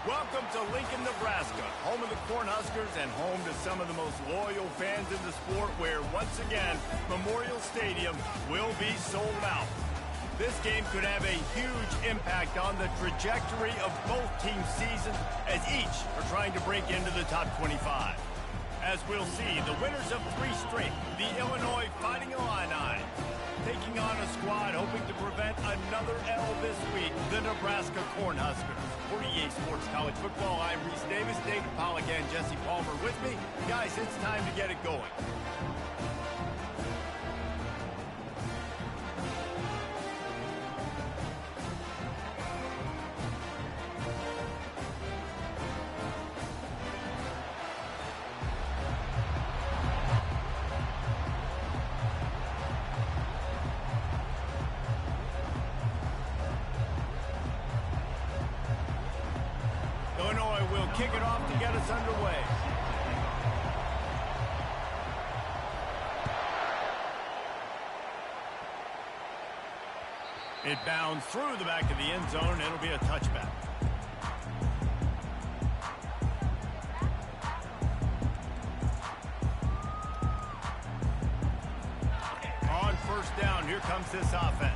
Welcome to Lincoln, Nebraska, home of the Cornhuskers and home to some of the most loyal fans in the sport where, once again, Memorial Stadium will be sold out. This game could have a huge impact on the trajectory of both teams' seasons as each are trying to break into the top 25. As we'll see, the winners of 3 straight, the Illinois Fighting Illini, taking on a squad hoping to prevent another L this week, the Nebraska Cornhuskers. For EA Sports College Football, I'm Reese Davis, David Pollack, and Jesse Palmer with me. Guys, it's time to get it going. Illinois will kick it off to get us underway. It bounds through the back of the end zone. It'll be a touchback. On first down, here comes this offense.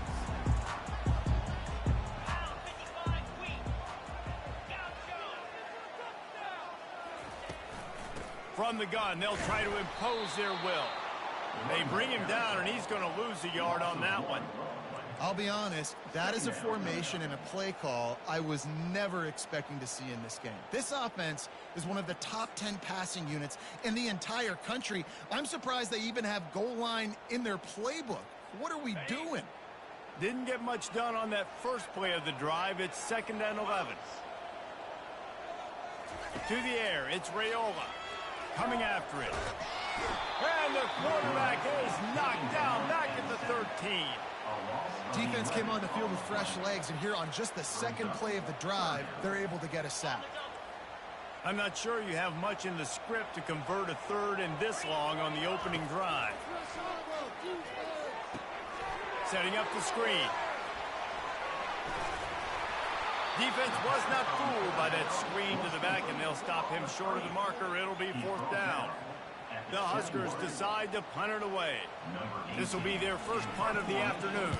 From the gun, they'll try to impose their will. They bring him down, and he's going to lose a yard on that one. I'll be honest, that is a formation and a play call I was never expecting to see in this game. This offense is one of the top 10 passing units in the entire country. I'm surprised they even have goal line in their playbook. What are we doing? Didn't get much done on that first play of the drive. It's 2nd and 11. To the air, it's Raiola. Coming after it. And the quarterback is knocked down back at the 13. Defense came on the field with fresh legs, and here on just the second play of the drive, they're able to get a sack. I'm not sure you have much in the script to convert a third and this long on the opening drive. Setting up the screen. Defense was not fooled by that screen to the back, and they'll stop him short of the marker. It'll be 4th down. The Huskers decide to punt it away. This will be their first punt of the afternoon.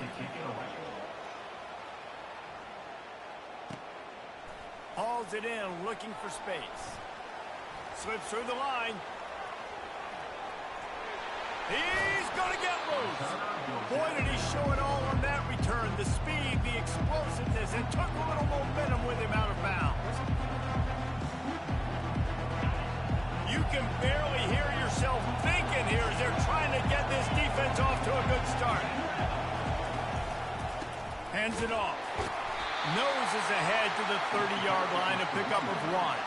Hauls it in, looking for space. Slips through the line. He's going to get loose. Boy, did he show it all on that return. The speed, the explosiveness, and took a little momentum with him out of bounds. You can barely hear yourself thinking here as they're trying to get this defense off to a good start. Hands it off. Noses ahead to the 30-yard line, a pickup of 1.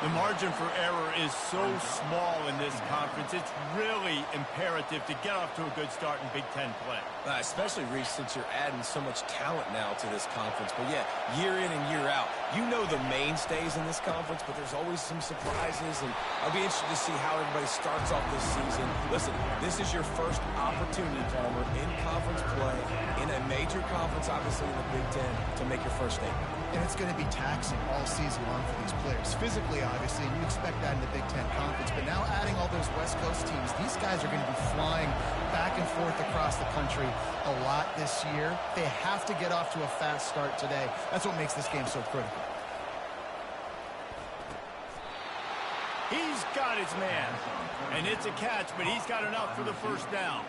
The margin for error is so small in this conference. It's really imperative to get off to a good start in Big Ten play. Especially, Reese, since you're adding so much talent now to this conference. But, yeah, year in and year out, you know the mainstays in this conference, but there's always some surprises. And I'll be interested to see how everybody starts off this season. Listen, this is your first opportunity, Palmer, in conference play, in a major conference, obviously, in the Big Ten, to make your first statement. And it's going to be taxing all season long for these players. Physically, obviously, and you expect that in the Big Ten Conference. But now adding all those West Coast teams, these guys are going to be flying back and forth across the country a lot this year. They have to get off to a fast start today. That's what makes this game so critical. He's got his man. And it's a catch, but he's got enough for the first down.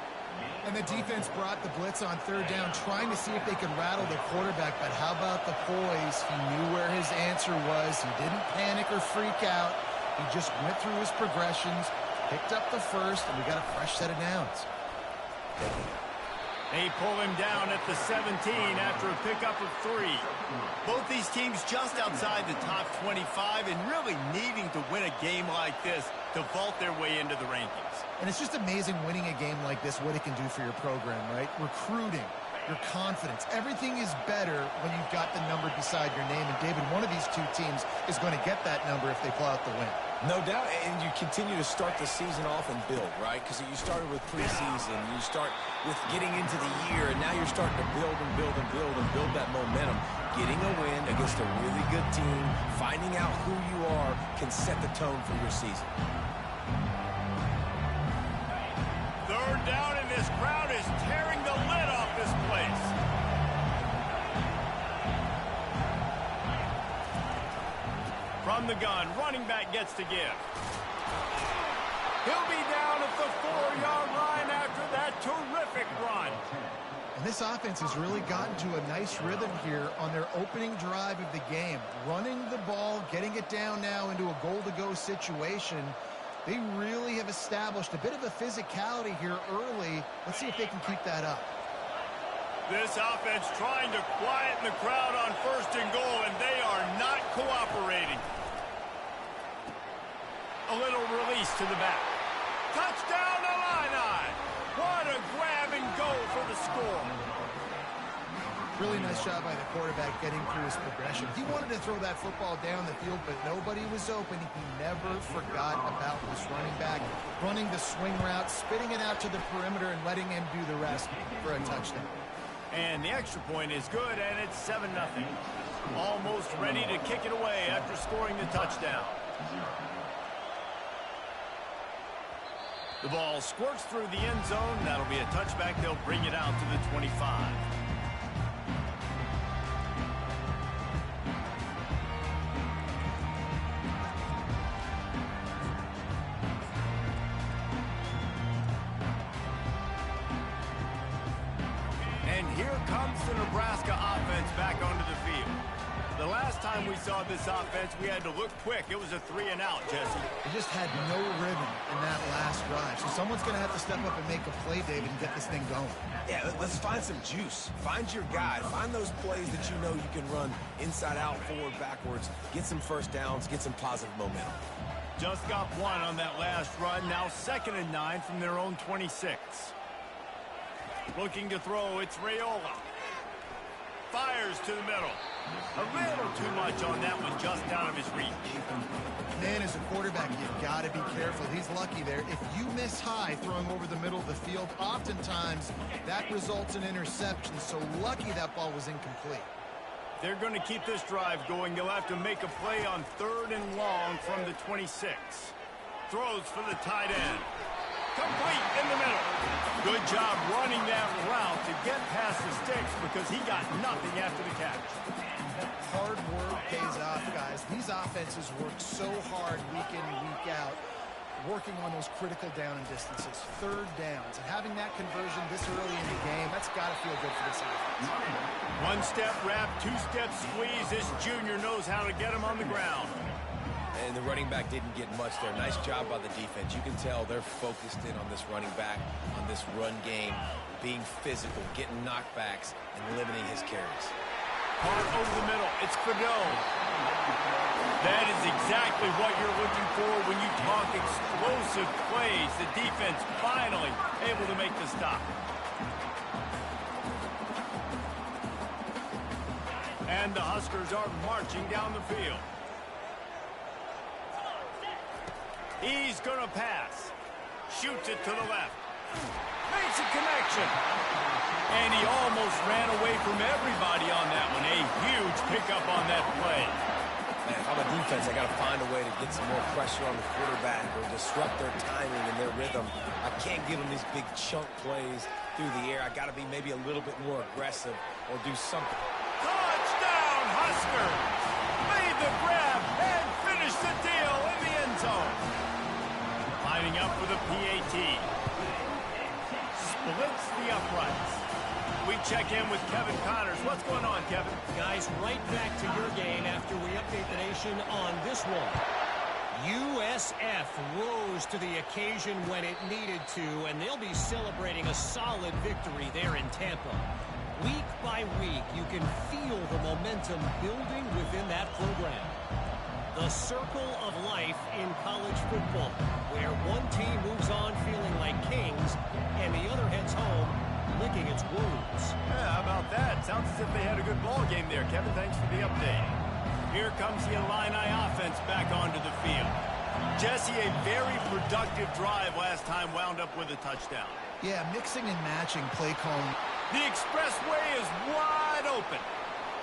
And the defense brought the blitz on 3rd down, trying to see if they could rattle the quarterback. But how about the poise? He knew where his answer was. He didn't panic or freak out. He just went through his progressions, picked up the first, and we got a fresh set of downs. They pull him down at the 17 after a pickup of 3. Both these teams just outside the top 25 and really needing to win a game like this to vault their way into the rankings. And it's just amazing winning a game like this, what it can do for your program, right? Recruiting, your confidence. Everything is better when you've got the number beside your name. And, David, one of these two teams is going to get that number if they pull out the win. No doubt, and you continue to start the season off and build, right? Because you started with preseason, you start with getting into the year, and now you're starting to build and build and build and build that momentum. Getting a win against a really good team, finding out who you are can set the tone for your season. Third down, and this crowd is tearing the lid off this place. From the gun, running back gets to give. He'll be down at the 4-yard line after that terrific run. And this offense has really gotten to a nice rhythm here on their opening drive of the game. Running the ball, getting it down now into a goal-to-go situation. They really have established a bit of a physicality here early. Let's see if they can keep that up. This offense trying to quieten the crowd on 1st and goal, and they are not cooperating. A little release to the back. Touchdown, Illini! What a grab and go for the score. Really nice job by the quarterback getting through his progression. He wanted to throw that football down the field, but nobody was open. He never forgot about this running back, running the swing route, spitting it out to the perimeter, and letting him do the rest for a touchdown. And the extra point is good, and it's 7-0. Almost ready to kick it away after scoring the touchdown. The ball squirts through the end zone. That'll be a touchback. They'll bring it out to the 25. And here comes the Nebraska offense back onto the field. The last time we saw this offense, we had to look quick. It was a 3-and-out, Jesse. They just had no rhythm in that last drive. So someone's going to have to step up and make a play, David, and get this thing going. Yeah, let's find some juice. Find your guy. Find those plays that you know you can run inside out, forward, backwards. Get some first downs. Get some positive momentum. Just got one on that last run. Now 2nd and 9 from their own 26. Looking to throw, it's Raiola. Fires to the middle. A little too much on that one, just out of his reach. Man, as a quarterback, you've got to be careful. He's lucky there. If you miss high throwing over the middle of the field, oftentimes that results in interception. So lucky that ball was incomplete. They're going to keep this drive going. They'll have to make a play on 3rd and long from the 26. Throws for the tight end. Complete in the middle. Good job running that route to get past the sticks because he got nothing after the catch. Hard work pays off, guys. These offenses work so hard week in and week out, working on those critical down and distances, 3rd downs. And having that conversion this early in the game, that's got to feel good for this offense. 1-step wrap, 2-step squeeze. This junior knows how to get him on the ground. And the running back didn't get much there. Nice job by the defense. You can tell they're focused in on this running back, on this run game, being physical, getting knockbacks, and limiting his carries. Hard over the middle. It's Fidel. That is exactly what you're looking for when you talk explosive plays. The defense finally able to make the stop. And the Huskers are marching down the field. He's going to pass. Shoots it to the left. Makes a connection. And he almost ran away from everybody on that one. A huge pickup on that play. Man, if I'm a defense, I got to find a way to get some more pressure on the quarterback or disrupt their timing and their rhythm. I can't give them these big chunk plays through the air. I got to be maybe a little bit more aggressive or do something. Touchdown, Huskers! Made the grab and finished the deal in the end zone. Lining up for the PAT. Splits the uprights. We check in with Kevin Connors. What's going on, Kevin? Guys, right back to your game after we update the nation on this one. USF rose to the occasion when it needed to, and they'll be celebrating a solid victory there in Tampa. Week by week, you can feel the momentum building within that program. The circle of life in college football, where one team moves on feeling like kings, and the other heads home licking its wounds. Yeah, how about that? Sounds as if they had a good ball game there, Kevin. Thanks for the update. Here comes the Illini offense back onto the field. Jesse, a very productive drive last time wound up with a touchdown. Yeah, mixing and matching play calling. The expressway is wide open.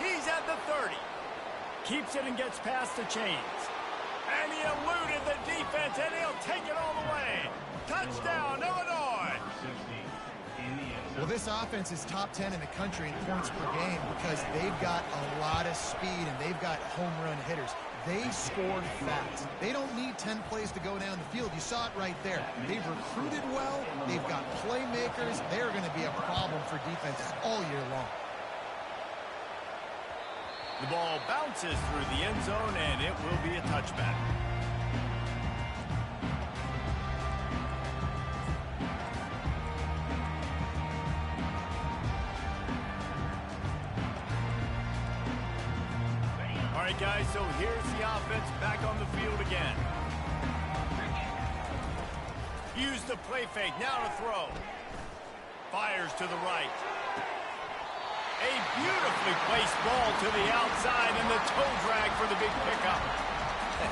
He's at the 30. keeps it and gets past the chains. And he eluded the defense, and he'll take it all the way. Touchdown, Illinois! Well, this offense is top 10 in the country in points per game because they've got a lot of speed and they've got home run hitters. They scored fast. They don't need 10 plays to go down the field. You saw it right there. They've recruited well. They've got playmakers. They're going to be a problem for defenses all year long. The ball bounces through the end zone, and it will be a touchback. All right, guys, so here's the offense back on the field again. Use the play fake, now to throw. Fires to the right. A beautifully placed ball to the outside, and the toe drag for the big pickup.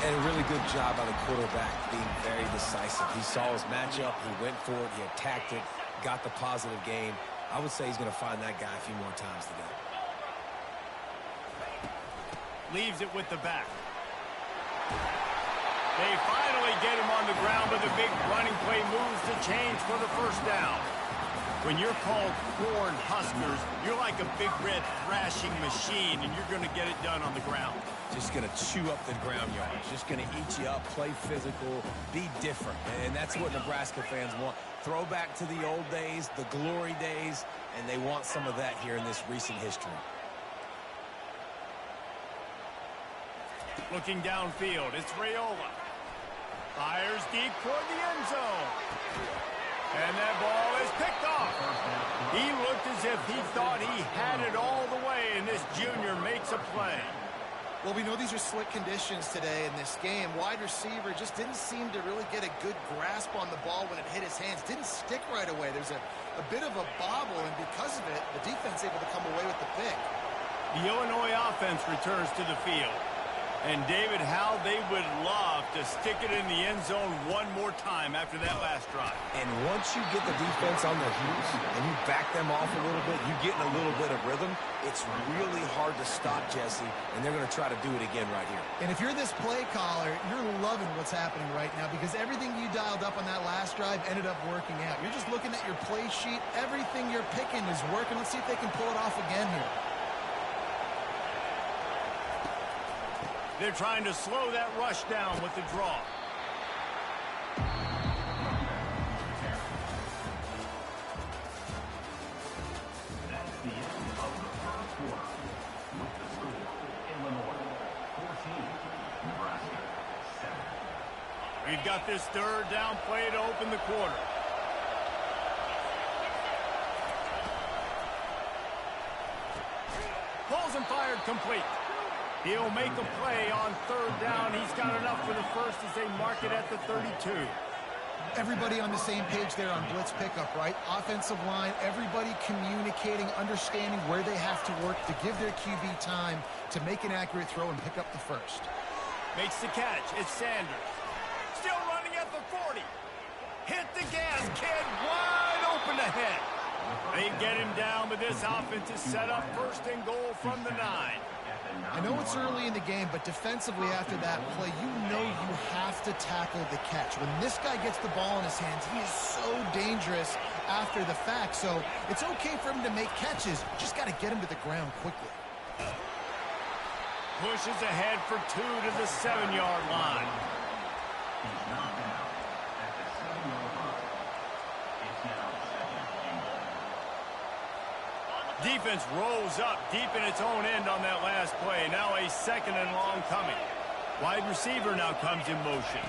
And a really good job by the quarterback being very decisive. He saw his matchup, he went for it, he attacked it, got the positive gain. I would say he's going to find that guy a few more times today. Leaves it with the back. They finally get him on the ground, but the big running play moves the chains for the first down. When you're called corn huskers, you're like a big red thrashing machine, and you're going to get it done on the ground. Just going to chew up the ground yards. Just going to eat you up, play physical, be different. And that's what Nebraska fans want. Throw back to the old days, the glory days, and they want some of that here in this recent history. Looking downfield, it's Raiola. Fires deep toward the end zone. And that ball is picked off. He looked as if he thought he had it all the way, and this junior makes a play. Well, we know these are slick conditions today in this game. Wide receiver just didn't seem to really get a good grasp on the ball when it hit his hands. Didn't stick right away. There's a bit of a bobble, and because of it, the defense able to come away with the pick. The Illinois offense returns to the field. And, David, how they would love to stick it in the end zone one more time after that last drive. And once you get the defense on their heels and you back them off a little bit, you get in a little bit of rhythm, it's really hard to stop, Jesse, and they're going to try to do it again right here. And if you're this play caller, you're loving what's happening right now because everything you dialed up on that last drive ended up working out. You're just looking at your play sheet. Everything you're picking is working. Let's see if they can pull it off again here. They're trying to slow that rush down with the draw. That's the end of the first quarter. With the score, Illinois 14, Nebraska 7. We've got this third down play to open the quarter. Pulls and fired complete. He'll make a play on third down. He's got enough for the first as they mark it at the 32. Everybody on the same page there on blitz pickup, right? Offensive line, everybody communicating, understanding where they have to work to give their QB time to make an accurate throw and pick up the first. Makes the catch. It's Sanders. Still running at the 40. Hit the gas, kid. Wide open ahead. They get him down, but this offense is set up first and goal from the 9. I know it's early in the game, but defensively after that play, you know you have to tackle the catch. When this guy gets the ball in his hands, he is so dangerous after the fact. So it's okay for him to make catches. Just got to get him to the ground quickly. Pushes ahead for 2 to the 7-yard line. He's knocked out at the 7-yard line. It's now 2nd and goal. Defense rolls up deep in its own end on that last play. Now a 2nd and long coming. Wide receiver now comes in motion.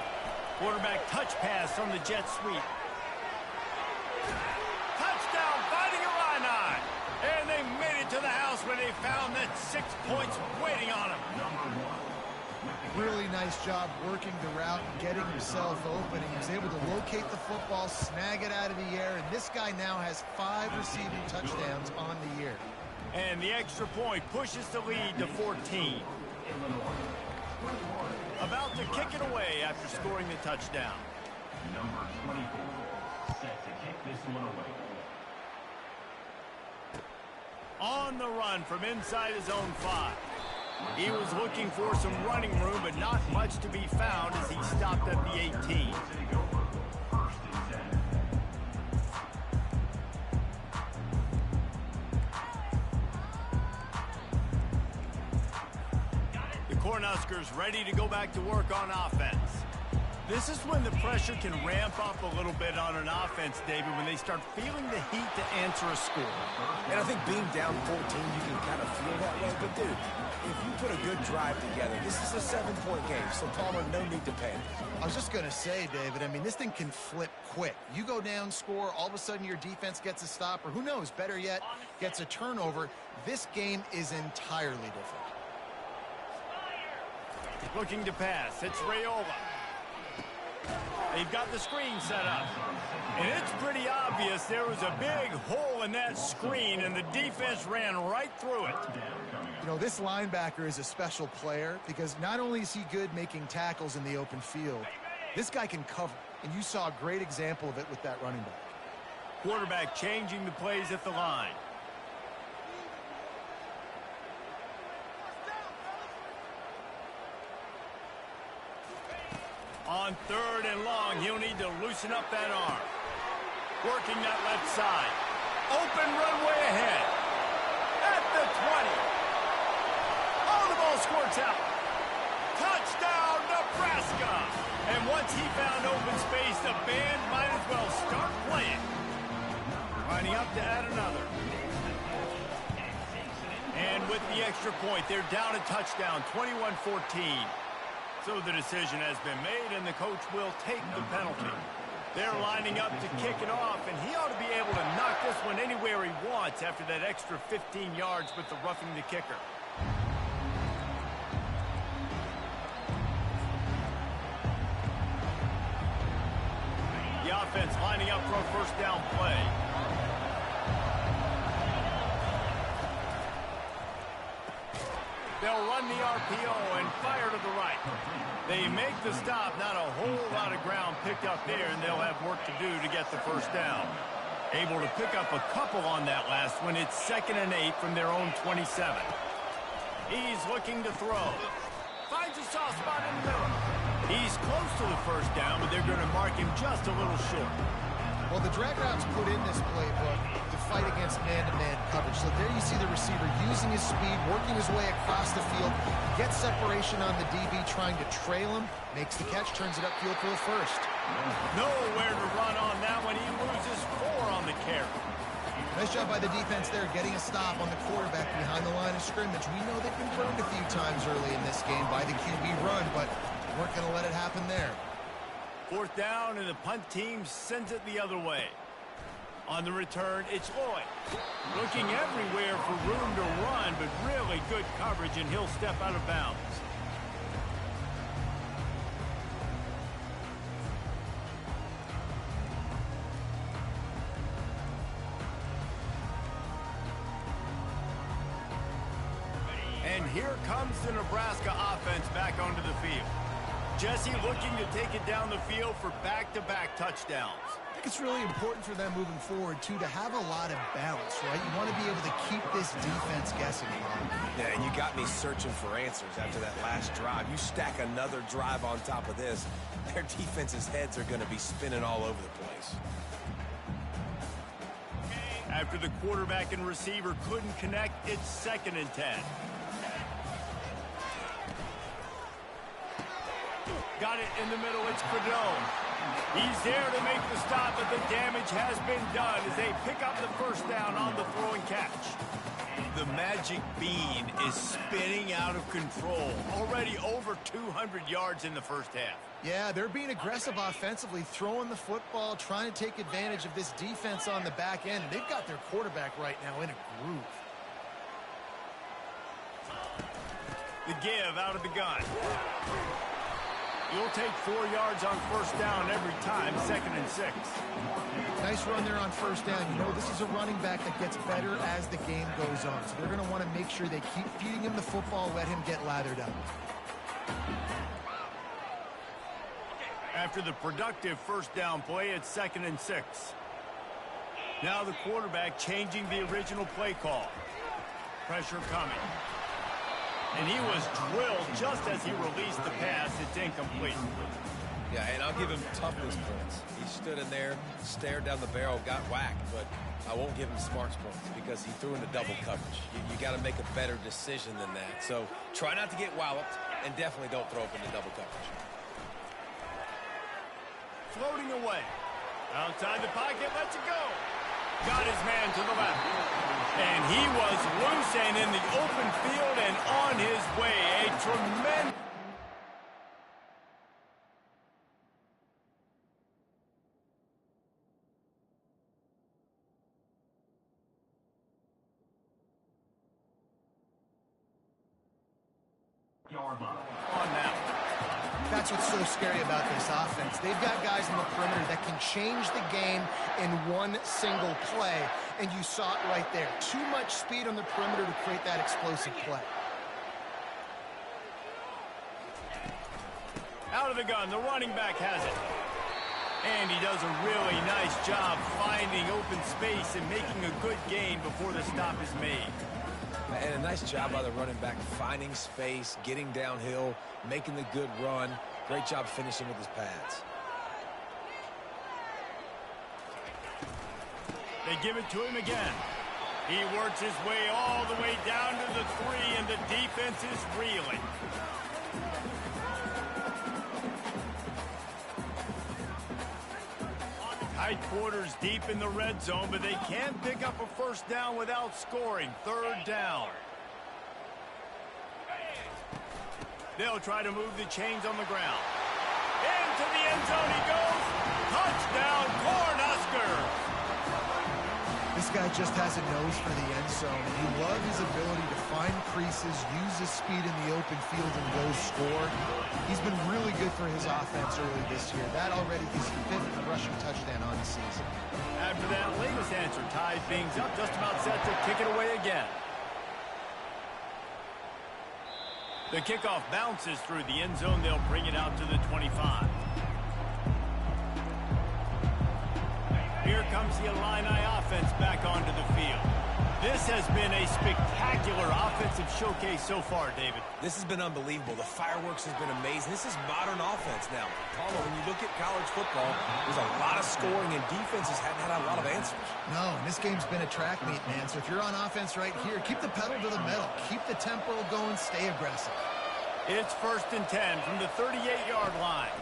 Quarterback touch pass from the jet sweep. Touchdown, Fighting Illini. And they made it to the house when they found that 6 points waiting on them. Really nice job working the route and getting himself open. He was able to locate the football, snag it out of the air, and this guy now has 5 receiving touchdowns on the year. And the extra point pushes the lead to 14. About to kick it away after scoring the touchdown. Number 24, set to kick this one away. On the run from inside his own 5. He was looking for some running room, but not much to be found as he stopped at the 18. The Cornhuskers ready to go back to work on offense. This is when the pressure can ramp up a little bit on an offense, David, when they start feeling the heat to answer a score. And I think being down 14, you can kind of feel that way. But, dude, if you put a good drive together, this is a 7-point game, so Palmer, no need to panic. I was just going to say, David, I mean, this thing can flip quick. You go down, score, all of a sudden your defense gets a stop, or who knows, better yet, gets a turnover. This game is entirely different. Looking to pass. It's Raiola. They've got the screen set up. And it's pretty obvious there was a big hole in that screen, and the defense ran right through it. You know, this linebacker is a special player because not only is he good making tackles in the open field, this guy can cover. And you saw a great example of it with that running back. Quarterback changing the plays at the line. On 3rd and long, he'll need to loosen up that arm. Working that left side. Open runway ahead. At the 20. Oh, the ball squirts out. Touchdown, Nebraska. And once he found open space, the band might as well start playing. Lining up to add another. And with the extra point, they're down a touchdown, 21-14. So the decision has been made, and the coach will take the penalty. They're lining up to kick it off, and he ought to be able to knock this one anywhere he wants after that extra 15 yards with the roughing the kicker. The offense lining up for a first down play. They'll run the RPO and fire to the right. They make the stop, not a whole lot of ground picked up there, and they'll have work to do to get the first down. Able to pick up a couple on that last one. It's 2nd and 8 from their own 27. He's looking to throw. Finds a soft spot in the middle. He's close to the first down, but they're going to mark him just a little short. Well, the drag routes put in this playbook to fight against man-to-man coverage. So there you see the receiver using his speed, working his way across the field, gets separation on the DB, trying to trail him, makes the catch, turns it upfield for the first. Nowhere to run on that one. He loses 4 on the carry. Nice job by the defense there, getting a stop on the quarterback behind the line of scrimmage. We know they've been burned a few times early in this game by the QB run, but weren't going to let it happen there. 4th down, and the punt team sends it the other way. On the return, it's Lloyd. Looking everywhere for room to run, but really good coverage, and he'll step out of bounds. And here comes the Nebraska offense back onto the field. Jesse looking to take it down the field for back-to-back touchdowns. I think it's really important for them moving forward, too, to have a lot of balance, right? You want to be able to keep this defense guessing. Yeah, and you got me searching for answers after that last drive. You stack another drive on top of this, their defense's heads are going to be spinning all over the place. After the quarterback and receiver couldn't connect, it's 2nd and 10. Got it in the middle, it's Credone. He's there to make the stop, but the damage has been done as they pick up the first down on the throw and catch. The magic bean is spinning out of control. Already over 200 yards in the first half. Yeah, they're being aggressive offensively, throwing the football, trying to take advantage of this defense on the back end. They've got their quarterback right now in a groove. The give out of the gun. You'll take 4 yards on first down every time, 2nd and 6. Nice run there on first down. You know, this is a running back that gets better as the game goes on. So they're going to want to make sure they keep feeding him the football, let him get lathered up. After the productive first down play, it's 2nd and 6. Now the quarterback changing the original play call. Pressure coming. And he was drilled just as he released the pass. It's incomplete. Yeah, and I'll give him toughness points. He stood in there, stared down the barrel, got whacked, but I won't give him smarts points because he threw into double coverage. You got to make a better decision than that. So try not to get walloped, and definitely don't throw up into double coverage. Floating away. Outside the pocket, lets it go. Got his man to the left. And he was loose and in the open field and on his way. A tremendous... Yard line. on now. That's what's so scary about this offense. They've got guys in the perimeter that can change the game in one single play, and you saw it right there. Too much speed on the perimeter to create that explosive play. Out of the gun, the running back has it. And he does a really nice job finding open space and making a good gain before the stop is made. And a nice job by the running back, finding space, getting downhill, making the good run. Great job finishing with his pads. They give it to him again. He works his way all the way down to the 3, and the defense is reeling. Tight quarters deep in the red zone, but they can't pick up a first down without scoring. Third down. They'll try to move the chains on the ground. Into the end zone he goes. Touchdown, Cornhuskers. This guy just has a nose for the end zone. You love his ability to find creases, use his speed in the open field, and go score. He's been really good for his offense early this year. That already is his 5th rushing touchdown on the season. After that latest answer ties things up, just about set to kick it away again. The kickoff bounces through the end zone. They'll bring it out to the 25. Here comes the Illini offense back onto the field. This has been a spectacular offensive showcase so far, David. This has been unbelievable. The fireworks has been amazing. This is modern offense now. Paulo, when you look at college football, there's a lot of scoring, and defenses haven't had a lot of answers. No, and this game's been a track meet, man. So if you're on offense right here, keep the pedal to the metal. Keep the tempo going. Stay aggressive. It's 1st and 10 from the 38-yard line.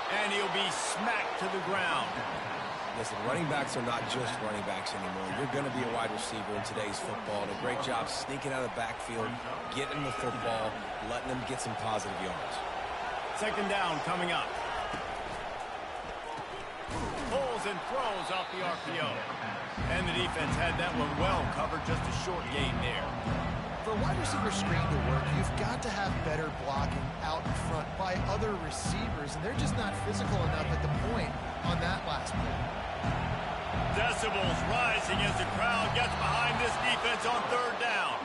And he'll be smacked to the ground. Listen, running backs are not just running backs anymore. You're going to be a wide receiver in today's football. And a great job sneaking out of the backfield, getting the football, letting them get some positive yards. 2nd down coming up. Pulls and throws off the RPO. And the defense had that one well covered, just a short gain there. For a wide receiver screen to work, you've got to have better blocking out in front by other receivers, and they're just not physical enough at the point on that last play. Decibels rising as the crowd gets behind this defense on 3rd down.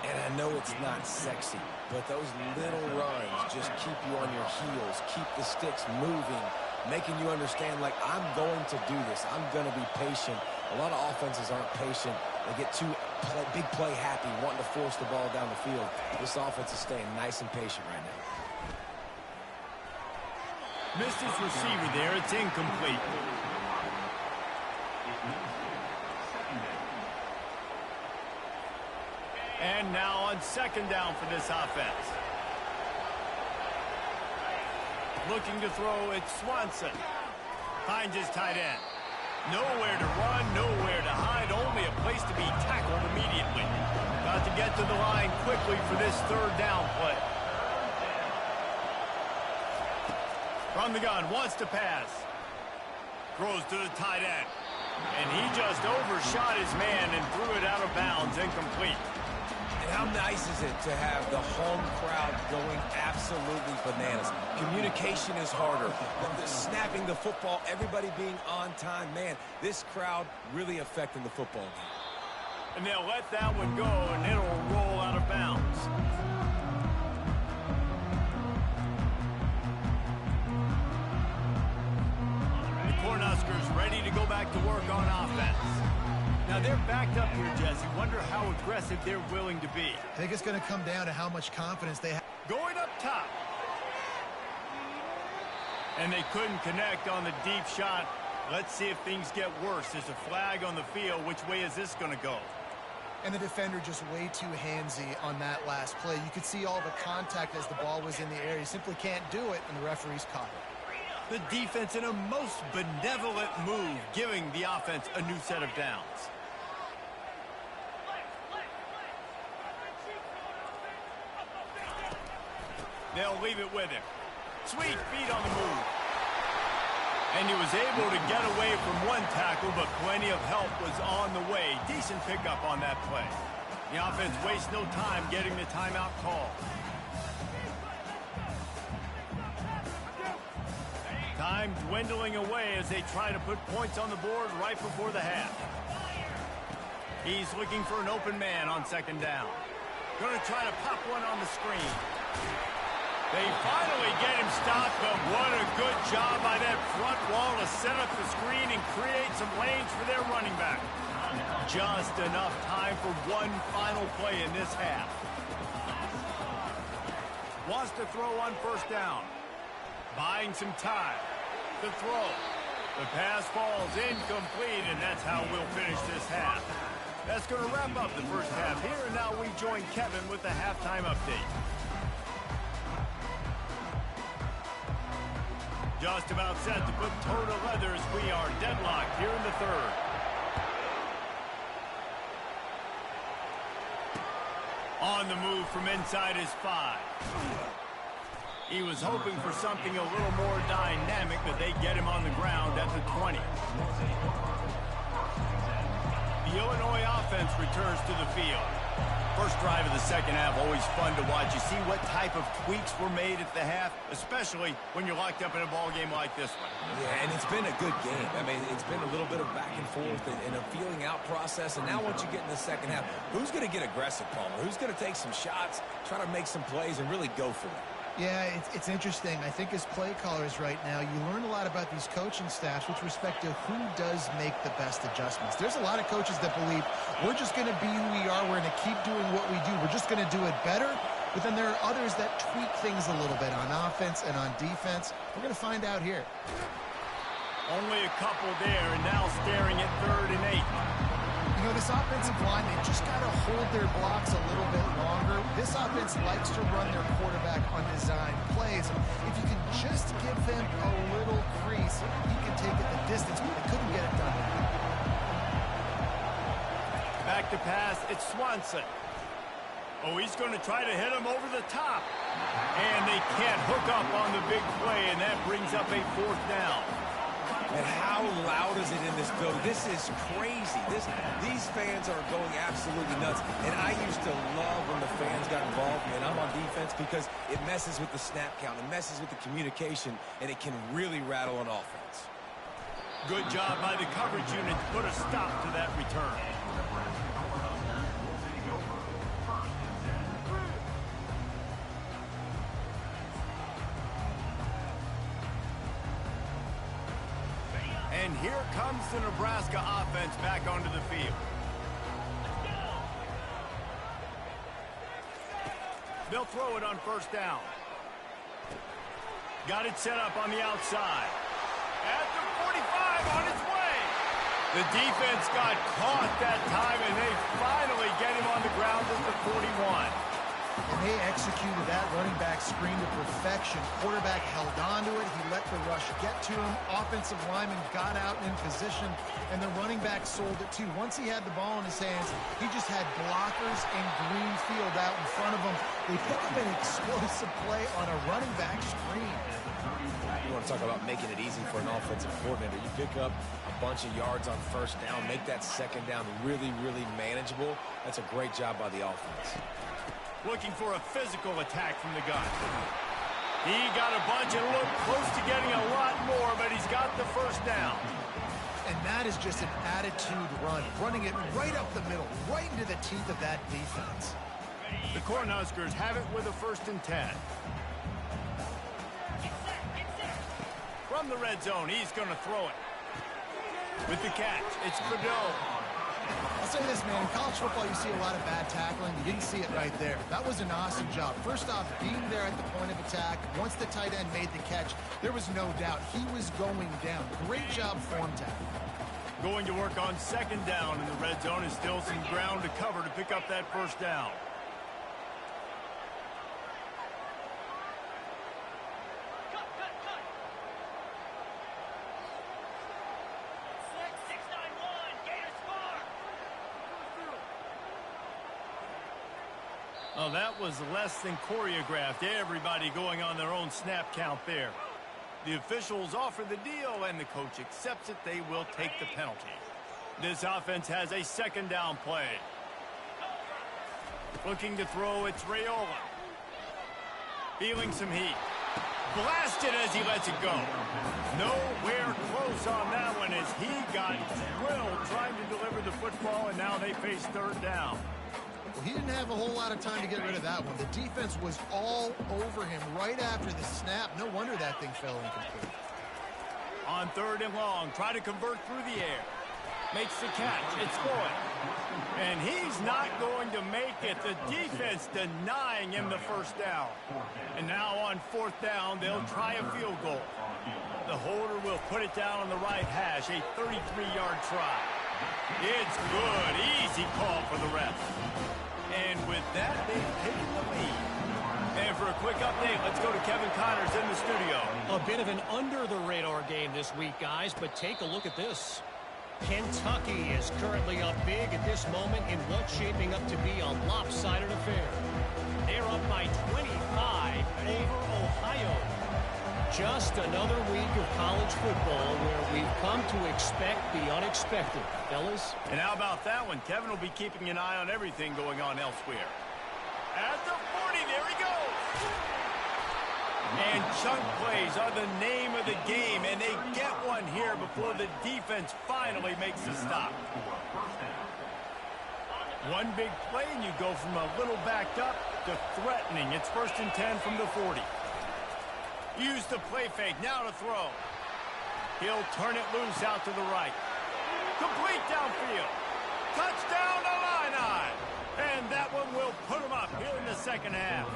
And I know it's not sexy, but those little runs just keep you on your heels, keep the sticks moving, making you understand, like, I'm going to do this. I'm going to be patient. A lot of offenses aren't patient. They get too big play happy, wanting to force the ball down the field. This offense is staying nice and patient right now. Missed his receiver there. It's incomplete. And now on 2nd down for this offense. Looking to throw, it's Swanson. Finds his tight end. Nowhere to run, nowhere to hide, only a place to be tackled immediately. Got to get to the line quickly for this 3rd down play. From the gun, wants to pass. Throws to the tight end. And he just overshot his man and threw it out of bounds, incomplete. And how nice is it to have the home crowd going absolutely bananas? Communication is harder. The snapping the football, everybody being on time. Man, this crowd really affecting the football game. And they'll let that one go, and it'll roll out of bounds. The Cornhuskers ready to go back to work on offense. Now they're backed up here, Jesse. Wonder how aggressive they're willing to be. I think it's going to come down to how much confidence they have. Going up top. And they couldn't connect on the deep shot. Let's see if things get worse. There's a flag on the field. Which way is this going to go? And the defender just way too handsy on that last play. You could see all the contact as the ball was in the air. He simply can't do it, and the referee's caught it. The defense in a most benevolent move, giving the offense a new set of downs. They'll leave it with him. Sweet feet on the move. And he was able to get away from one tackle, but plenty of help was on the way. Decent pickup on that play. The offense wastes no time getting the timeout call. Time dwindling away as they try to put points on the board right before the half. He's looking for an open man on second down. Going to try to pop one on the screen. They finally get him stopped, but what a good job by that front wall to set up the screen and create some lanes for their running back. Just enough time for one final play in this half. Wants to throw on first down. Buying some time. The throw. The pass falls incomplete, and that's how we'll finish this half. That's going to wrap up the first half here, and now we join Kevin with the halftime update. Just about set to put toe to leather as we are deadlocked here in the third. On the move from inside his 5. He was hoping for something a little more dynamic, but they get him on the ground at the 20. The Illinois offense returns to the field. First drive of the second half, always fun to watch. You see what type of tweaks were made at the half, especially when you're locked up in a ball game like this one. Yeah, and it's been a good game. I mean, it's been a little bit of back and forth and a feeling out process. And now once you get in the second half, who's going to get aggressive, Palmer? Who's going to take some shots, try to make some plays, and really go for it? Yeah, it's interesting. I think as play callers right now, you learn a lot about these coaching staffs with respect to who does make the best adjustments. There's a lot of coaches that believe we're just going to be who we are. We're going to keep doing what we do. We're just going to do it better. But then there are others that tweak things a little bit on offense and on defense. We're going to find out here. Only a couple there, and now staring at 3rd and 8. You know, this offensive line, they just got to hold their blocks a little bit longer. This offense likes to run their quarterback on design plays. If you can just give them a little crease, he can take it the distance, but they couldn't get it done. Back to pass, it's Swanson. Oh, he's going to try to hit him over the top. And they can't hook up on the big play, and that brings up a 4th down. And how loud is it in this building? This is crazy. These fans are going absolutely nuts. And I used to love when the fans got involved, and I'm on defense because it messes with the snap count. It messes with the communication, and it can really rattle an offense. Good job by the coverage unit to put a stop to that return. And here comes the Nebraska offense back onto the field. They'll throw it on first down. Got it set up on the outside. At the 45 on its way. The defense got caught that time, and they finally get him on the ground at the 41. And they executed that running back screen to perfection. Quarterback held on to it. He let the rush get to him. Offensive lineman got out in position, and the running back sold it too. Once he had the ball in his hands, he just had blockers and green field out in front of him. They pick up an explosive play on a running back screen. You want to talk about making it easy for an offensive coordinator. You pick up a bunch of yards on first down, make that second down really, really manageable. That's a great job by the offense. Looking for a physical attack from the gun. He got a bunch and looked close to getting a lot more, but he's got the first down. And that is just an attitude run, running it right up the middle, right into the teeth of that defense. The Cornhuskers have it with a 1st and 10. From the red zone, he's going to throw it. With the catch, it's Cadeau. I'll say this, man. In college football, you see a lot of bad tackling. You didn't see it right there. That was an awesome job. First off, being there at the point of attack. Once the tight end made the catch, there was no doubt he was going down. Great job form tackling. Going to work on second down in the red zone is still some ground to cover to pick up that first down. Oh, that was less than choreographed. Everybody going on their own snap count there. The officials offer the deal, and the coach accepts it. They will take the penalty. This offense has a second down play. Looking to throw, it's Raiola. Feeling some heat. Blasted as he lets it go. Nowhere close on that one as he got drilled trying to deliver the football, and now they face third down. Well, he didn't have a whole lot of time to get rid of that one. The defense was all over him right after the snap. No wonder that thing fell incomplete. On third and long, try to convert through the air. Makes the catch. It's going. And he's not going to make it. The defense denying him the first down. And now on fourth down, they'll try a field goal. The holder will put it down on the right hash, a 33-yard try. It's good. Easy call for the ref. And with that, they've taken the lead. And for a quick update, let's go to Kevin Connors in the studio. A bit of an under-the-radar game this week, guys, but take a look at this. Kentucky is currently up big at this moment in what's shaping up to be a lopsided affair. They're up by 25 over Ohio. Just another week of college football where we've come to expect the unexpected, fellas. And how about that one? Kevin will be keeping an eye on everything going on elsewhere. At the 40, there he goes. And chunk plays are the name of the game, and they get one here before the defense finally makes a stop. One big play, and you go from a little backed up to threatening. It's 1st and 10 from the 40. Use the play fake, now to throw. He'll turn it loose out to the right. Complete downfield. Touchdown, Illini. And that one will put him up here in the second half.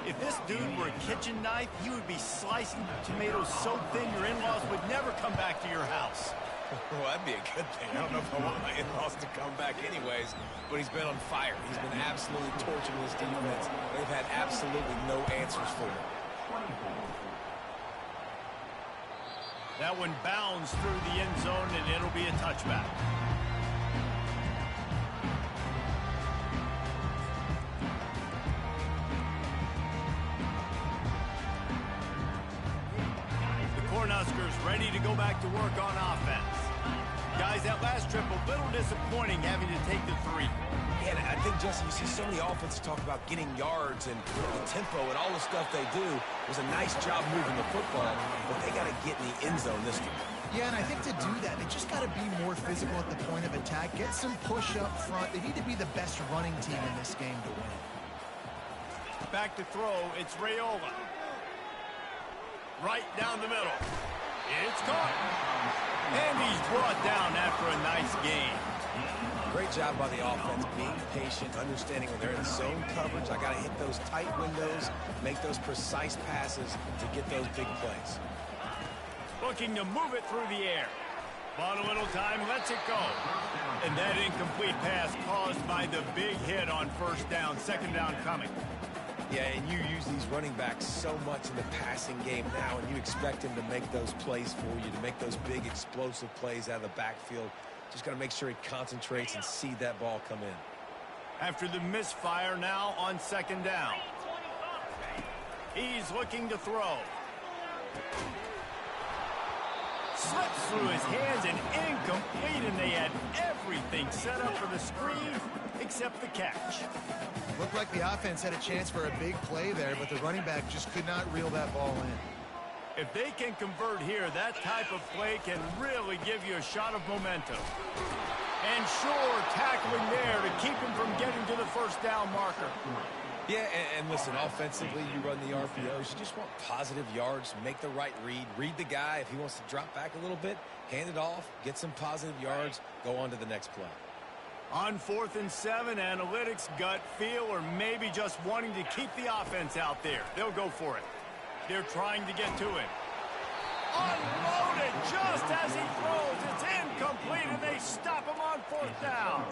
If this dude were a kitchen knife, he would be slicing tomatoes so thin your in-laws would never come back to your house. Well, that'd be a good thing. I don't know if I want my in-laws to come back anyways, but he's been on fire. He's been absolutely torching this defense. They've had absolutely no answers for him. That one bounds through the end zone, and it'll be a touchback. The Cornhuskers ready to go back to work on offense. Guys, that last trip, a little disappointing having to take the 3. Yeah, and I think, Jesse, you see so many offenses talk about getting yards and the tempo and all the stuff they do. It was a nice job moving the football, but they got to get in the end zone this time. Yeah, and I think to do that, they just got to be more physical at the point of attack, get some push up front. They need to be the best running team in this game to win. Back to throw, it's Raiola. Right down the middle. It's caught. And he's brought down after a nice game. Great job by the offense, being patient, understanding when they're in zone coverage. I got to hit those tight windows, make those precise passes to get those big plays. Looking to move it through the air. Bought a little time, lets it go. And that incomplete pass caused by the big hit on first down, second down coming. Yeah, and you use these running backs so much in the passing game now, and you expect him to make those plays for you, to make those big explosive plays out of the backfield. Just got to make sure he concentrates and see that ball come in. After the misfire, now on second down. He's looking to throw. Slips through his hands and incomplete, and they had everything set up for the screen except the catch. Looked like the offense had a chance for a big play there, but the running back just could not reel that ball in. If they can convert here, that type of play can really give you a shot of momentum. And sure, tackling there to keep him from getting to the first down marker. Yeah, and listen, offensively, you run the RPOs. You just want positive yards, make the right read the guy. If he wants to drop back a little bit, hand it off, get some positive yards, go on to the next play. On 4th and 7, analytics, gut feel, or maybe just wanting to keep the offense out there. They'll go for it. They're trying to get to him. Unloaded just as he throws. It's incomplete, and they stop him on 4th down.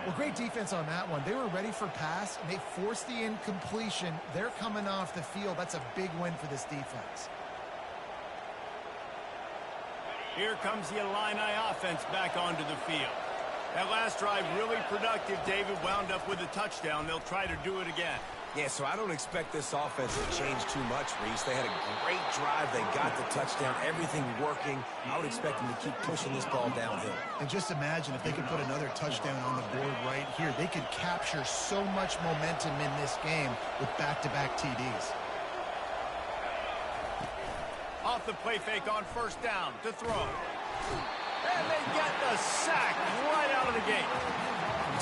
Well, great defense on that one. They were ready for pass, and they forced the incompletion. They're coming off the field. That's a big win for this defense. Here comes the Illini offense back onto the field. That last drive really productive. David wound up with a touchdown. They'll try to do it again. Yeah, so I don't expect this offense to change too much, Reese. They had a great drive. They got the touchdown. Everything working. I would expect them to keep pushing this ball downhill. And just imagine if they could put another touchdown on the board right here. They could capture so much momentum in this game with back-to-back TDs. Off the play fake on 1st down to throw. And they get the sack right out of the gate.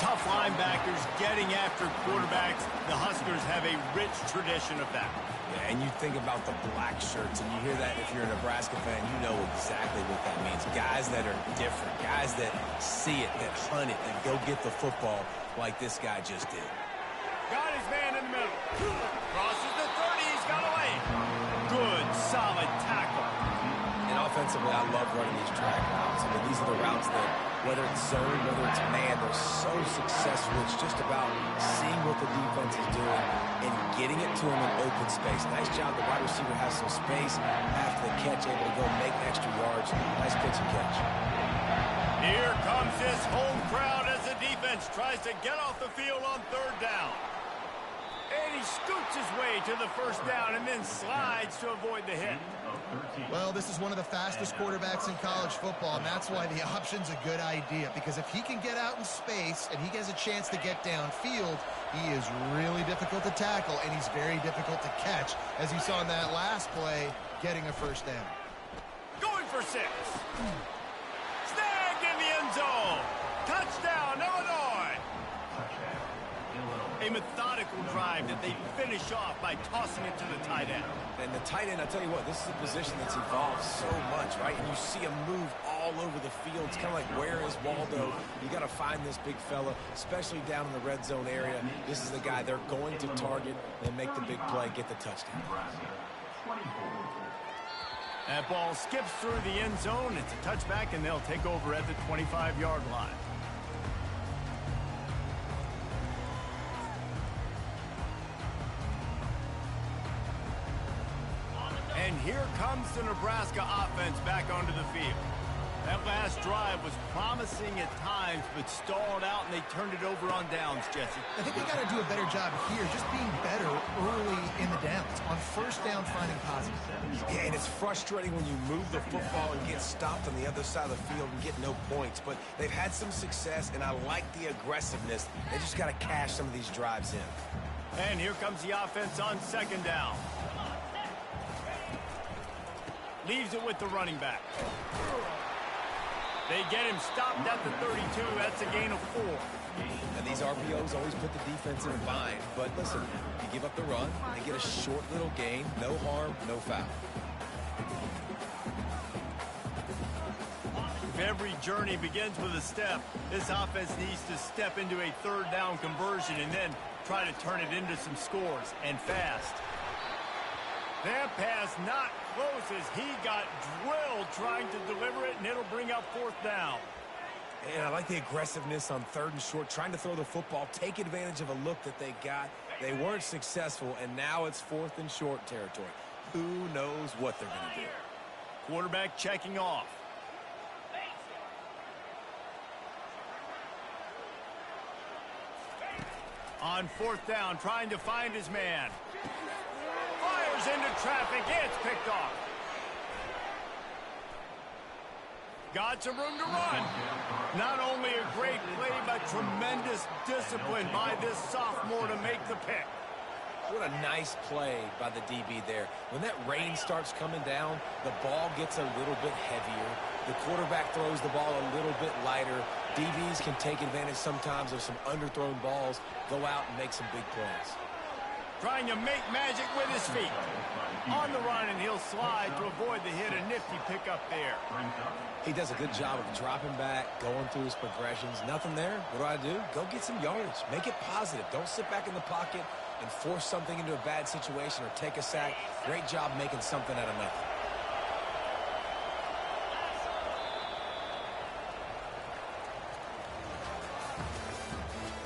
Tough linebackers getting after quarterbacks. The Huskers have a rich tradition of that. Yeah, and you think about the black shirts, and you hear that if you're a Nebraska fan, you know exactly what that means. Guys that are different, guys that see it, that hunt it, that go get the football like this guy just did. Got his man in the middle. Crosses the 30. He's got away. Good, solid tackle. And offensively, I love running these drag routes. I mean, these are the routes that, whether it's zone, whether it's man, they're so successful. It's just about seeing what the defense is doing and getting it to them in open space. Nice job. The wide receiver has some space after the catch, able to go make extra yards. Nice pitch and catch. Here comes this home crowd as the defense tries to get off the field on 3rd down. And he scoots his way to the 1st down and then slides to avoid the hit. Well, this is one of the fastest quarterbacks in college football, and that's why the option's a good idea, because if he can get out in space and he has a chance to get downfield, he is really difficult to tackle, and he's very difficult to catch, as you saw in that last play, getting a 1st down. Going for 6. Snagged in the end zone. Touchdown, Illinois. A methodical drive that they finish off by tossing it to the tight end. And the tight end, I tell you what, this is a position that's evolved so much, right? And you see him move all over the field. It's kind of like, where is Waldo? You got to find this big fella, especially down in the red zone area. This is the guy they're going to target and make the big play, get the touchdown. That ball skips through the end zone. It's a touchback, and they'll take over at the 25-yard line. And here comes the Nebraska offense back onto the field. That last drive was promising at times, but stalled out, and they turned it over on downs, Jesse. I think they got to do a better job here, just being better early in the downs. On 1st down, finding positive. Yeah, and it's frustrating when you move the football and get stopped on the other side of the field and get no points. But they've had some success, and I like the aggressiveness. They just got to cash some of these drives in. And here comes the offense on 2nd down. Leaves it with the running back. They get him stopped at the 32. That's a gain of 4. And these RPOs always put the defense in a bind. But listen, you give up the run, they get a short little gain, no harm, no foul. If every journey begins with a step, this offense needs to step into a 3rd down conversion and then try to turn it into some scores, and fast. That pass not close as he got drilled trying to deliver it, and it'll bring up 4th down. And I like the aggressiveness on 3rd and short, trying to throw the football, take advantage of a look that they got. They weren't successful, and now it's 4th and short territory. Who knows what they're going to do? Quarterback checking off. On 4th down, trying to find his man. Fires into traffic. It's picked off. Got some room to run. Not only a great play, but tremendous discipline by this sophomore to make the pick. What a nice play by the DB there. When that rain starts coming down, the ball gets a little bit heavier. The quarterback throws the ball a little bit lighter. DBs can take advantage sometimes of some underthrown balls, go out and make some big plays. trying to make magic with his feet. On the run, and he'll slide to avoid the hit. A nifty pickup there. He does a good job of dropping back, going through his progressions. Nothing there. What do? Go get some yardage. Make it positive. Don't sit back in the pocket and force something into a bad situation or take a sack. Great job making something out of nothing.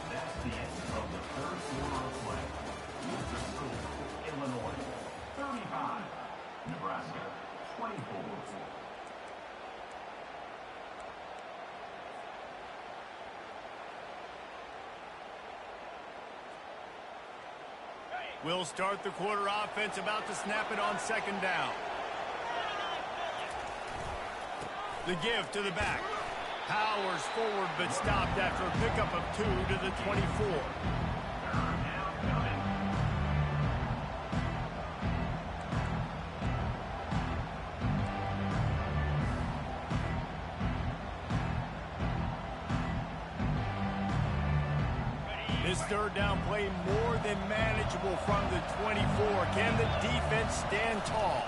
That's the end of the third quarter of play. The score, Illinois 35, Nebraska 24. We'll start the quarter offense, about to snap it on second down. The give to the back. Powers forward, but stopped after a pickup of 2 to the 24. This third down play more than manageable from the 24. Can the defense stand tall?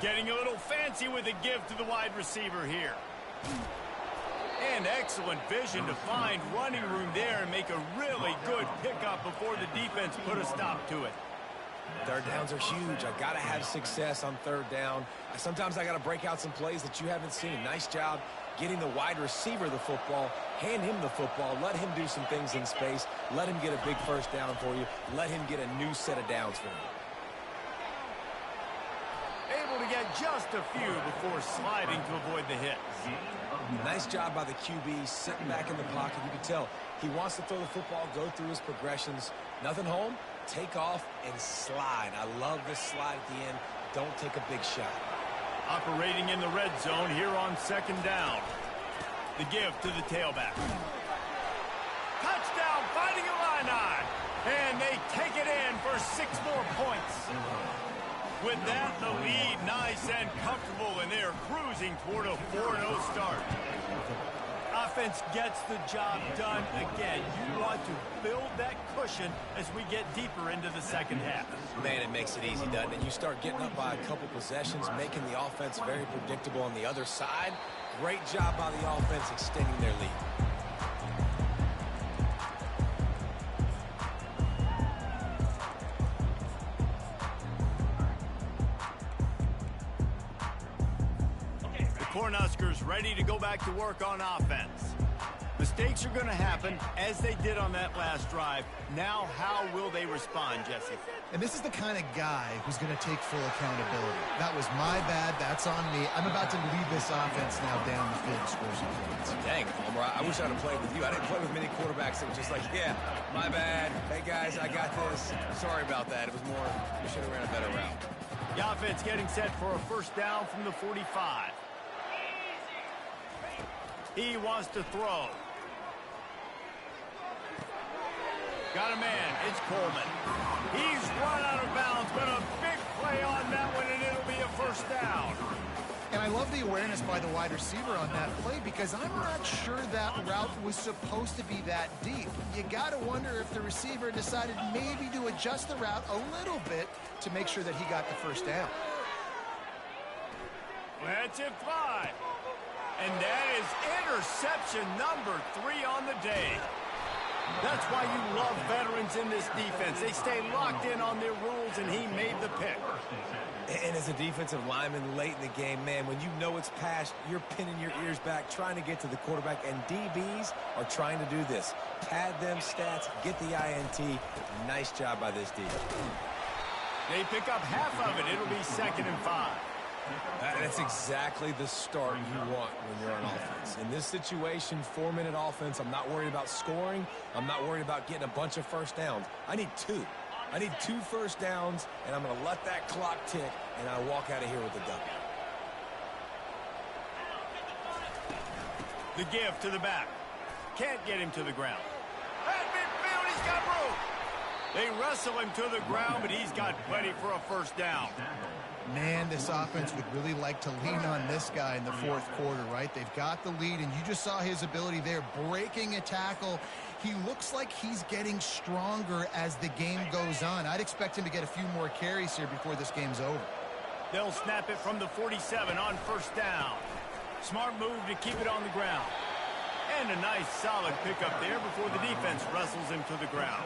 Getting a little fancy with a give to the wide receiver here. And excellent vision to find running room there and make a really good pickup before the defense put a stop to it. Third downs are huge. I got to have success on third down. Sometimes I got to break out some plays that you haven't seen. Nice job getting the wide receiver the football. Hand him the football. Let him do some things in space. Let him get a big first down for you. Let him get a new set of downs for you. Able to get just a few before sliding to avoid the hit. Nice job by the QB, sitting back in the pocket. You can tell he wants to throw the football, go through his progressions. Nothing home, take off and slide. I love this slide at the end. Don't take a big shot. Operating in the red zone here on second down. The give to the tailback. Touchdown, Fighting Illini. And they take it in for 6 more points. With that, the lead nice and comfortable, and they're cruising toward a 4-0 start. Offense gets the job done again. You want to build that cushion as we get deeper into the second half. Man, it makes it easy, doesn't it? You start getting up by a couple possessions, making the offense very predictable on the other side. Great job by the offense extending their lead. Cornhuskers ready to go back to work on offense. Mistakes are going to happen, as they did on that last drive. Now, how will they respond, Jesse? And this is the kind of guy who's going to take full accountability. That was my bad. That's on me. I'm about to lead this offense now down the field and score some points. Dang, Palmer, I wish I'd have played with you. I didn't play with many quarterbacks that were just like, yeah, my bad. Hey, guys, I got this. Sorry about that. It was more, we should have ran a better route. The offense getting set for a first down from the 45. He wants to throw. Got a man. It's Coleman. He's run out of bounds, but a big play on that one, and it'll be a first down. And I love the awareness by the wide receiver on that play, because I'm not sure that route was supposed to be that deep. You got to wonder if the receiver decided maybe to adjust the route a little bit to make sure that he got the first down. Let's it fly. And that is interception number 3 on the day. That's why you love veterans in this defense. They stay locked in on their rules, and he made the pick. And as a defensive lineman late in the game, man, when you know it's past, you're pinning your ears back, trying to get to the quarterback, and DBs are trying to do this. Pad them stats, get the INT. Nice job by this defense. They pick up half of it. It'll be 2nd and 5. That's exactly the start you want when you're on offense. In this situation, 4-minute offense, I'm not worried about scoring. I'm not worried about getting a bunch of first downs. I need 2. I need 2 first downs, and I'm going to let that clock tick, and I walk out of here with a W. The give to the back. Can't get him to the ground. At midfield, he's got room. They wrestle him to the ground, but he's got plenty for a first down. Man, this offense would really like to lean on this guy in the 4th quarter, right? They've got the lead, and you just saw his ability there, breaking a tackle he looks like he's getting stronger as the game goes on. I'd expect him to get a few more carries here before this game's over. They'll snap it from the 47 on first down. Smart move to keep it on the ground. And a nice solid pickup there before the defense wrestles him to the ground.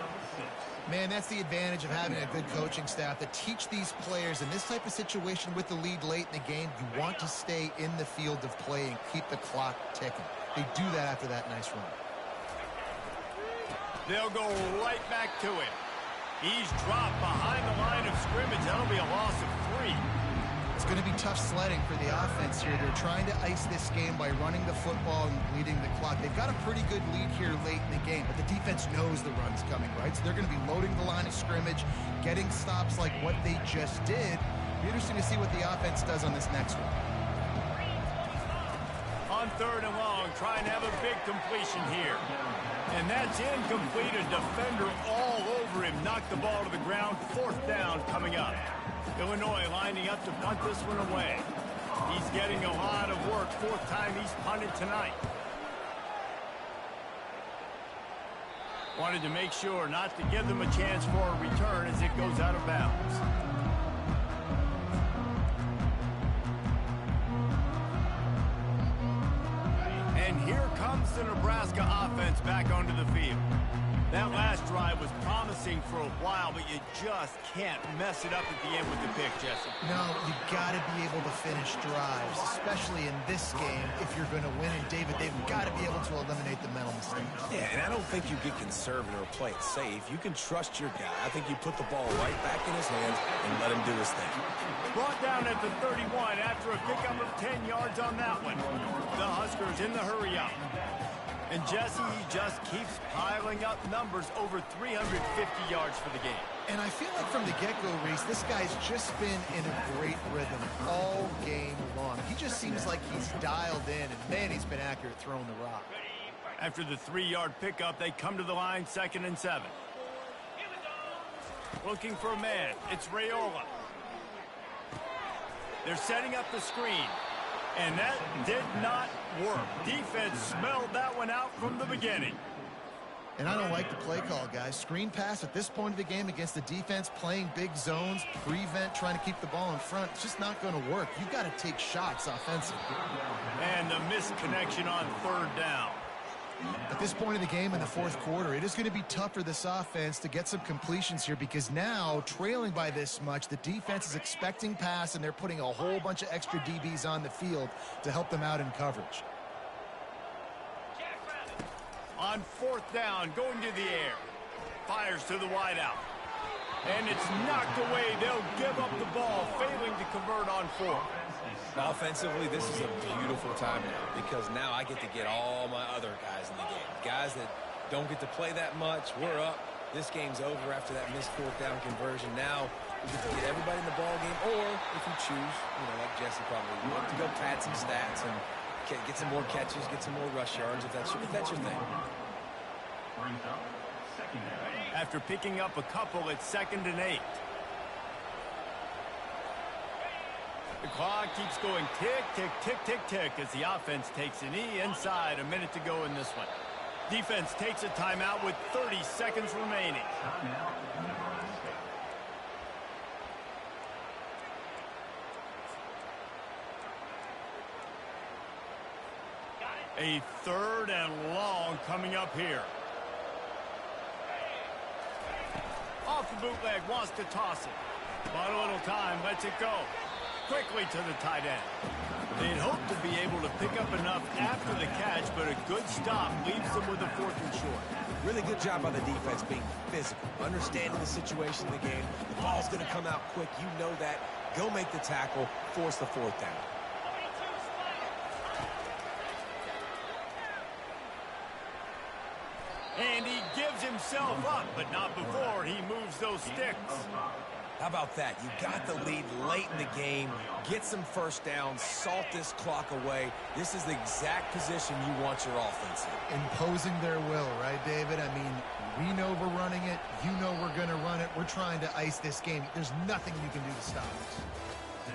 Man, that's the advantage of having a good coaching staff to teach these players in this type of situation with the lead late in the game. You want to stay in the field of play and keep the clock ticking. They do that after that nice run. They'll go right back to him. He's dropped behind the line of scrimmage. That'll be a loss of 3. It's going to be tough sledding for the offense here. They're trying to ice this game by running the football and bleeding the clock. They've got a pretty good lead here late in the game, but the defense knows the run's coming, right? So they're going to be loading the line of scrimmage, getting stops like what they just did. It'll be interesting to see what the offense does on this next one. On third and long, trying to have a big completion here. And that's incomplete. A defender all over him. Knocked the ball to the ground. Fourth down coming up. Illinois lining up to punt this one away. He's getting a lot of work. Fourth time he's punted tonight. Wanted to make sure not to give them a chance for a return as it goes out of bounds. And here comes the Nebraska offense back onto the field. That last drive was promising for a while, but you just can't mess it up at the end with the pick, Jesse. No, you got to be able to finish drives, especially in this game if you're going to win. And David, they've got to be able to eliminate the mental mistakes. Yeah, and I don't think you get conservative or play it safe. You can trust your guy. I think you put the ball right back in his hands and let him do his thing. Brought down at the 31 after a pickup of 10 yards on that one. The Huskers in the hurry up. And Jesse, he just keeps piling up numbers over 350 yards for the game. And I feel like from the get-go, Reese, this guy's just been in a great rhythm all game long. He just seems like he's dialed in, and man, he's been accurate throwing the rock. After the 3-yard pickup, they come to the line, 2nd and 7. Looking for a man. It's Raiola. They're setting up the screen. And that did not work. Defense smelled that one out from the beginning. And I don't like the play call, guys. Screen pass at this point of the game against the defense, playing big zones, prevent, trying to keep the ball in front. It's just not going to work. You've got to take shots offensively. And the missed connection on 3rd down. At this point of the game in the 4th quarter, it is going to be tough for this offense to get some completions here because now, trailing by this much, the defense is expecting pass, and they're putting a whole bunch of extra DBs on the field to help them out in coverage. On 4th down, going to the air. Fires to the wideout. And it's knocked away. They'll give up the ball, failing to convert on 4th. Offensively, this is a beautiful time now because now I get to get all my other guys in the game. Guys that don't get to play that much. We're up. This game's over after that missed 4th down conversion. Now we get to get everybody in the ball game, or if you choose, like Jesse probably would, to go pad some stats and get some more catches, get some more rush yards if that's your thing. After picking up a couple, it's 2nd and 8. The clock keeps going tick, tick, tick, tick, tick as the offense takes a knee inside. A minute to go in this one. Defense takes a timeout with 30 seconds remaining. A 3rd and long coming up here. Off the bootleg, wants to toss it. But a little time, lets it go. Quickly to the tight end. They'd hope to be able to pick up enough after the catch, but a good stop leaves them with a 4th and short. Really good job by the defense being physical, understanding the situation in the game. The ball's going to come out quick. You know that. Go make the tackle, force the 4th down. And he gives himself up, but not before he moves those sticks. How about that? You got the lead late in the game. Get some first downs. Salt this clock away. This is the exact position you want your offense in. Imposing their will, right, David? I mean, we know we're running it. You know we're going to run it. We're trying to ice this game. There's nothing you can do to stop us.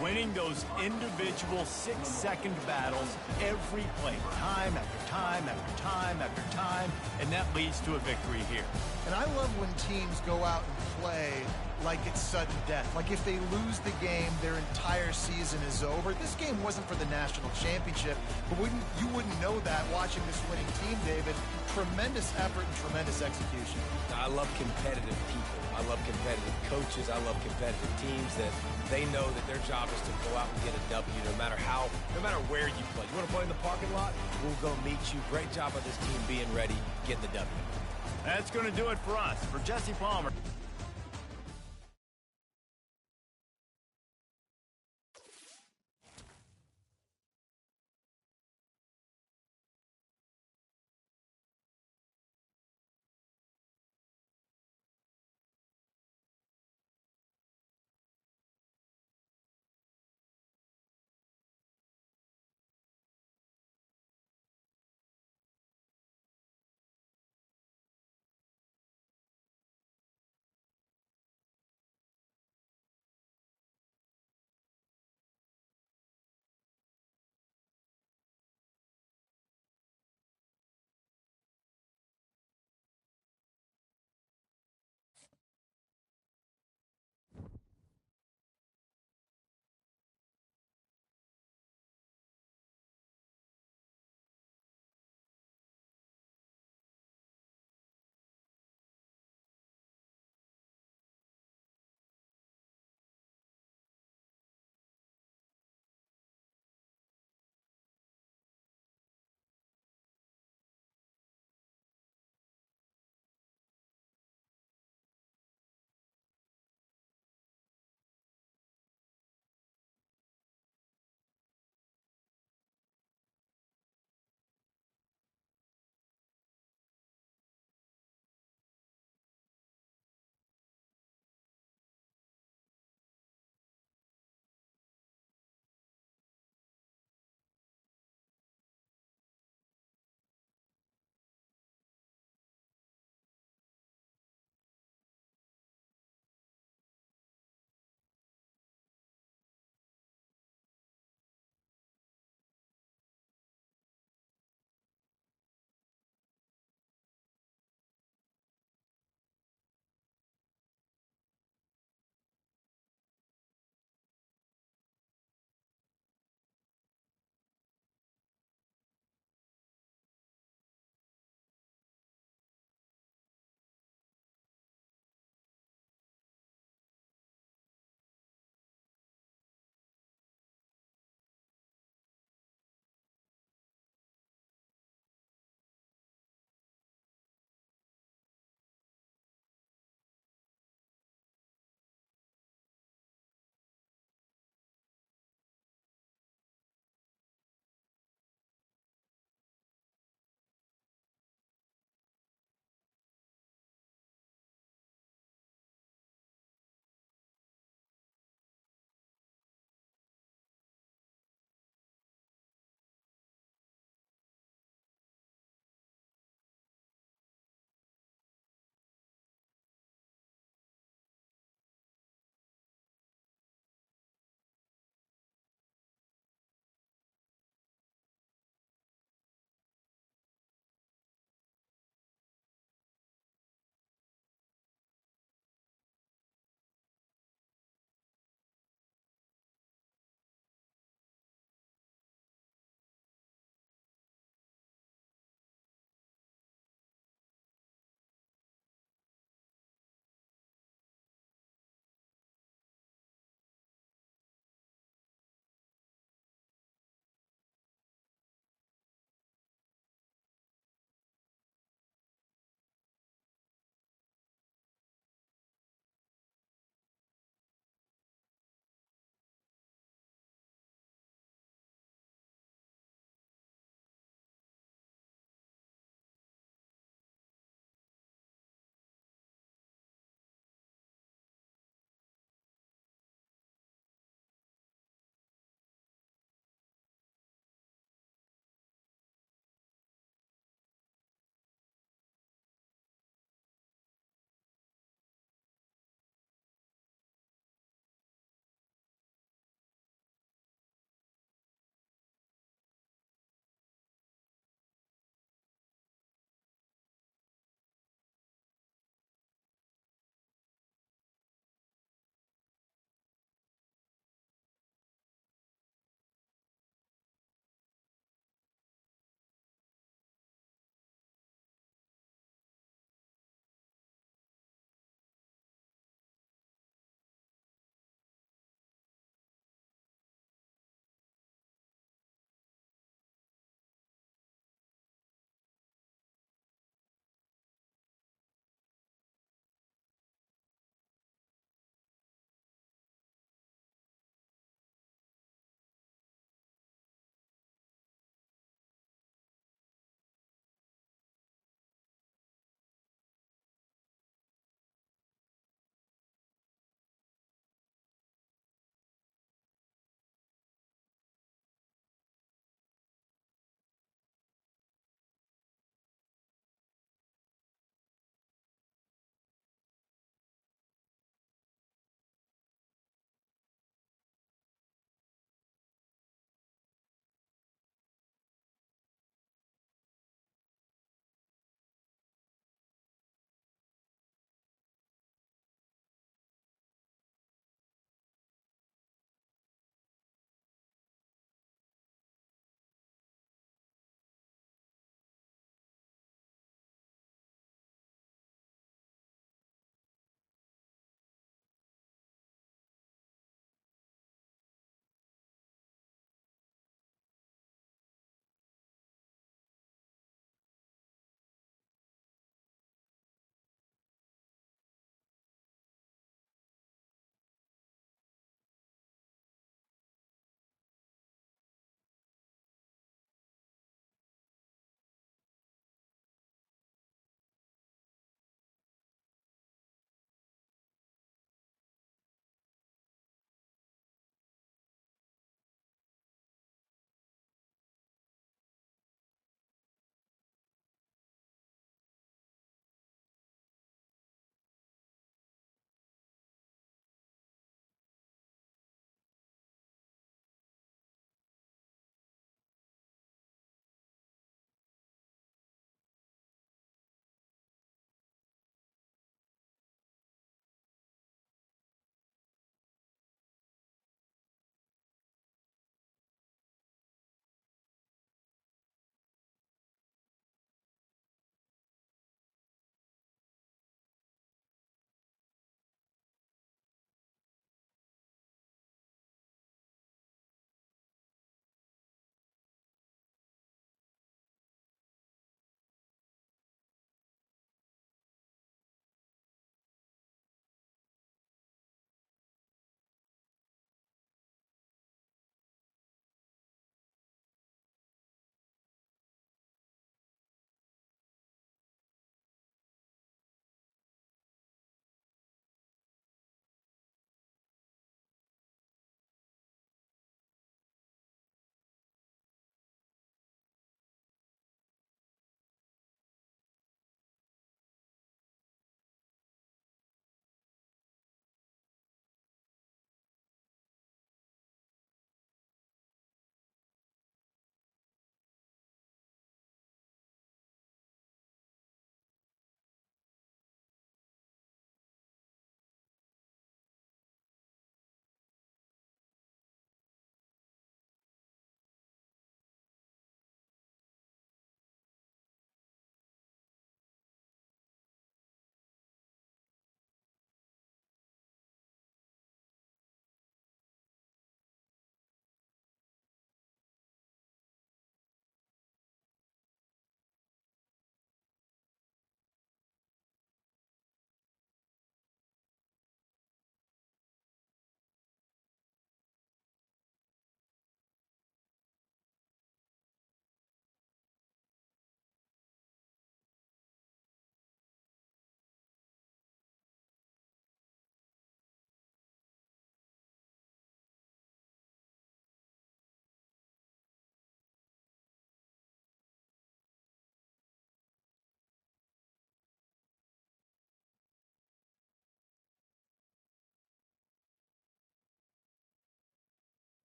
winning those individual 6-second battles every play, time after time after time after time, and that leads to a victory here. And I love when teams go out and play like it's sudden death. Like if they lose the game, their entire season is over. This game wasn't for the national championship, but you wouldn't know that watching this winning team, David. Tremendous effort and tremendous execution. I love competitive people. I love competitive coaches. I love competitive teams that they know that their job is to go out and get a W no matter where you play. You want to play in the parking lot? We'll go meet you. Great job of this team being ready, getting the W. That's going to do it for us. For Jesse Palmer.